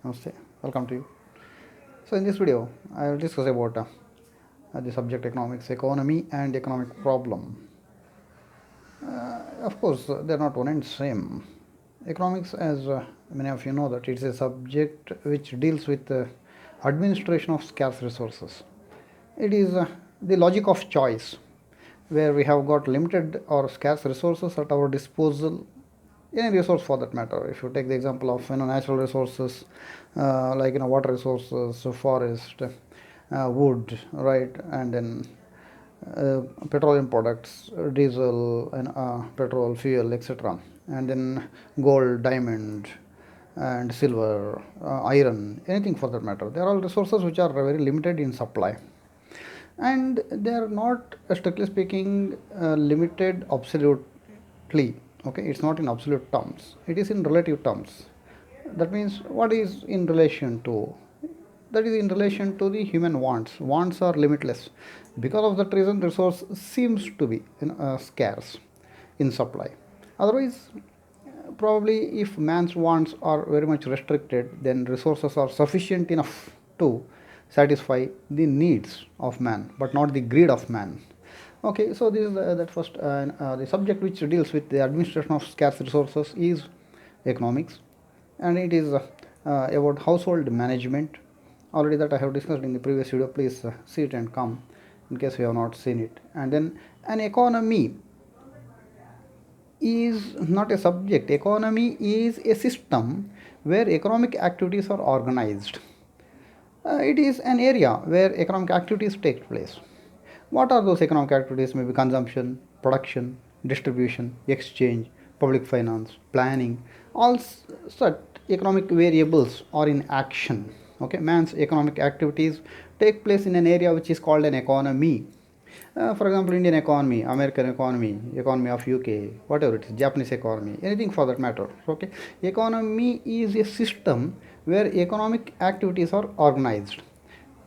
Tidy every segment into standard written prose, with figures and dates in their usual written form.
Namaste. Welcome to you. So in this video, I will discuss about the subject economics, economy and economic problem. Of course, they are not one and same. Economics, as many of you know, that it's a subject which deals with administration of scarce resources. It is the logic of choice, where we have got limited or scarce resources at our disposal, any resource for that matter. If you take the example of natural resources, like water resources, forest, wood, right, and then petroleum products, diesel and petrol, fuel, etc., and then gold, diamond, and silver, iron, anything for that matter. They are all resources which are very limited in supply, and they are not, strictly speaking, limited absolutely. Okay, it's not in absolute terms, it is in relative terms. That means, what is in relation to? That is in relation to the human wants. Wants are limitless. Because of that reason, resource seems to be scarce in supply. Otherwise, probably if man's wants are very much restricted, then resources are sufficient enough to satisfy the needs of man, but not the greed of man. Okay, so this is that first. The subject which deals with the administration of scarce resources is economics, and it is about household management. Already that I have discussed in the previous video. Please see it and come in case you have not seen it. And then an economy is not a subject. Economy is a system where economic activities are organized. It is an area where economic activities take place. What are those economic activities? Maybe consumption, production, distribution, exchange, public finance, planning. All such economic variables are in action. Okay, man's economic activities take place in an area which is called an economy. For example, Indian economy, American economy, economy of UK, whatever it is, Japanese economy, anything for that matter. Okay, economy is a system where economic activities are organized.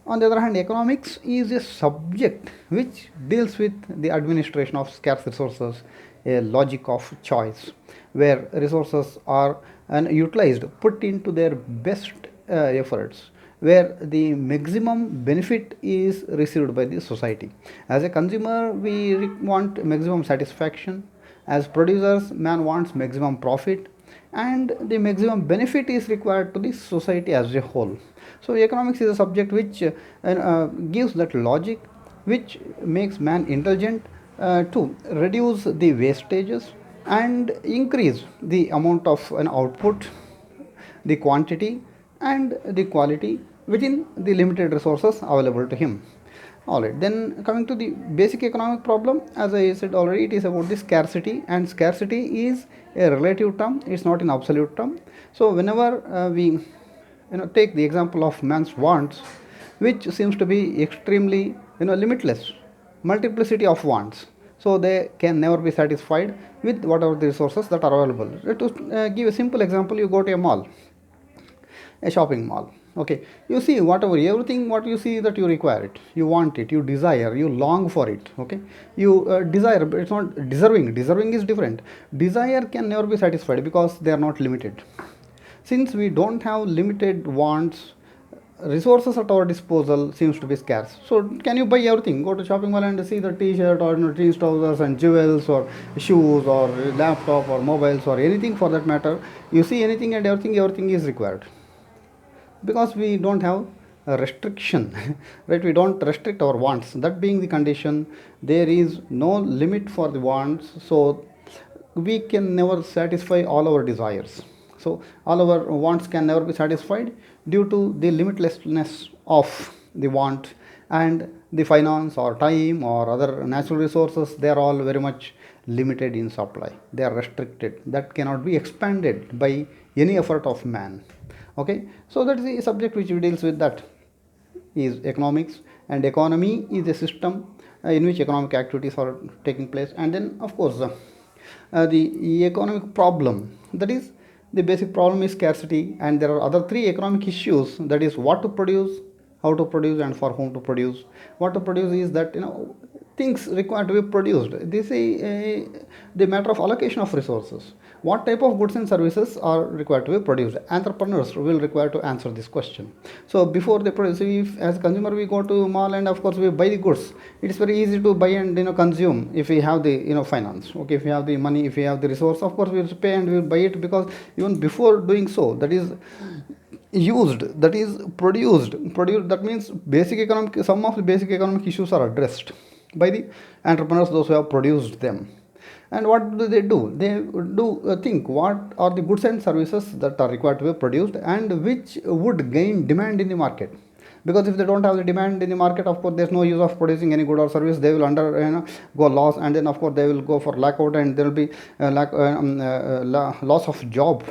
On the other hand, economics is a subject which deals with the administration of scarce resources, a logic of choice, where resources are utilized, put into their best efforts, where the maximum benefit is received by the society. As a consumer, we want maximum satisfaction. As producers, man wants maximum profit, and the maximum benefit is required to the society as a whole. So economics is a subject which gives that logic, which makes man intelligent to reduce the wastages and increase the amount of an output, the quantity and the quality within the limited resources available to him. Alright, then coming to the basic economic problem, as I said already, it is about the scarcity, and scarcity is a relative term, it's not an absolute term. So whenever we take the example of man's wants, which seems to be extremely limitless, multiplicity of wants, so they can never be satisfied with whatever the resources that are available. To give a simple example, you go to a mall, a shopping mall. Okay, you see whatever, everything what you see that you require it, you want it, you desire, you long for it. Okay, you desire, but it's not deserving. Deserving is different. Desire can never be satisfied because they are not limited. Since we don't have limited wants, resources at our disposal seems to be scarce. So can you buy everything? Go to shopping mall and see the t-shirt or jeans trousers and jewels or shoes or laptop or mobiles or anything for that matter. You see anything and everything is required, because we don't have a restriction. Right, we don't restrict our wants. That being the condition, there is no limit for the wants, so we can never satisfy all our desires. So all our wants can never be satisfied due to the limitlessness of the want, and the finance or time or other natural resources, they are all very much limited in supply. They are restricted, that cannot be expanded by any effort of man. Okay, so that is the subject which deals with that is economics, and economy is a system in which economic activities are taking place. And then of course the economic problem, that is the basic problem is scarcity, and there are other three economic issues, that is what to produce, how to produce, and for whom to produce. What to produce is that things required to be produced. This is the matter of allocation of resources. What type of goods and services are required to be produced? Entrepreneurs will require to answer this question. So before they produce, if as consumer we go to mall and of course we buy the goods, it is very easy to buy and consume if we have the finance. Okay, if we have the money, if we have the resource, of course we will pay and we will buy it, because even before doing so, that is used, that is produced, that means basic economic, some of the basic economic issues are addressed by the entrepreneurs, those who have produced them. And what do? They do think what are the goods and services that are required to be produced and which would gain demand in the market. Because if they don't have the demand in the market, of course there's no use of producing any good or service. They will under go loss, and then of course they will go for lockout, and there will be loss of job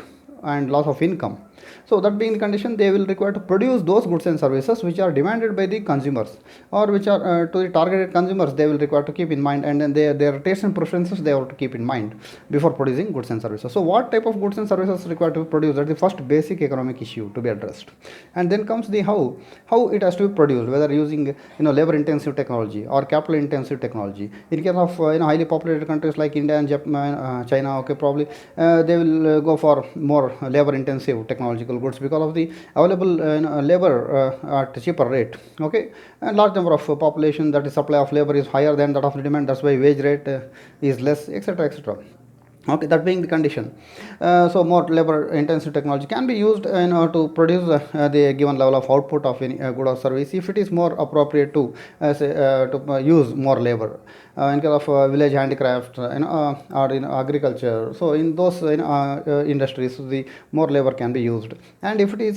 and loss of income. So that being the condition, they will require to produce those goods and services which are demanded by the consumers, or which are to the targeted consumers. They will require to keep in mind, and then their taste and preferences they have to keep in mind before producing goods and services. So what type of goods and services required to be produced? That is the first basic economic issue to be addressed. And then comes the how it has to be produced, whether using labor intensive technology or capital intensive technology. In case of highly populated countries like India and Japan, China, okay, probably they will go for more labor intensive technological goods because of the available labor at cheaper rate. Okay, and large number of population, that is supply of labor is higher than that of the demand, that's why wage rate is less, etc., etc. Okay, that being the condition, so more labor intensive technology can be used to produce the given level of output of any good or service, if it is more appropriate to use more labor. In case of village handicraft, or in agriculture, so in those industries the more labor can be used. And if it is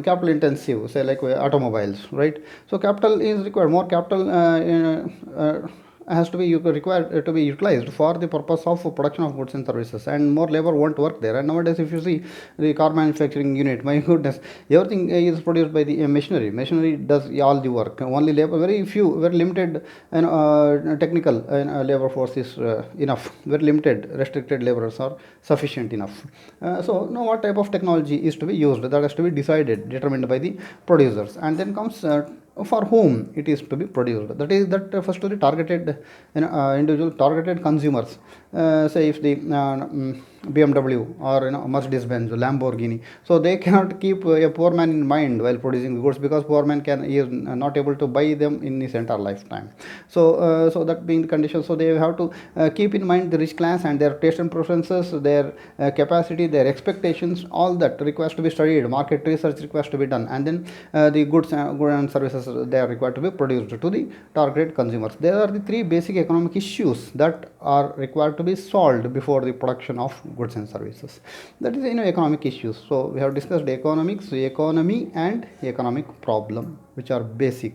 capital intensive, say like automobiles, right? So capital is required, more capital has to be required to be utilized for the purpose of production of goods and services, and more labor won't work there. And nowadays if you see the car manufacturing unit, my goodness, everything is produced by the machinery does all the work, only labor, very few, very limited technical labor force is enough, very limited restricted laborers are sufficient enough. So now what type of technology is to be used, that has to be determined by the producers. And then comes for whom it is to be produced, that is that firstly targeted individual targeted consumers. Say if the BMW or Mercedes Benz, Lamborghini, so they cannot keep a poor man in mind while producing the goods, because poor man is not able to buy them in his entire lifetime. So that being the condition, so they have to keep in mind the rich class and their taste and preferences, their capacity, their expectations, all that requires to be studied, market research requires to be done, and then the goods and services they are required to be produced to the targeted consumers. There are the three basic economic issues that are required to be solved before the production of goods and services. That is economic issues. So we have discussed economics, economy, and economic problem, which are basic.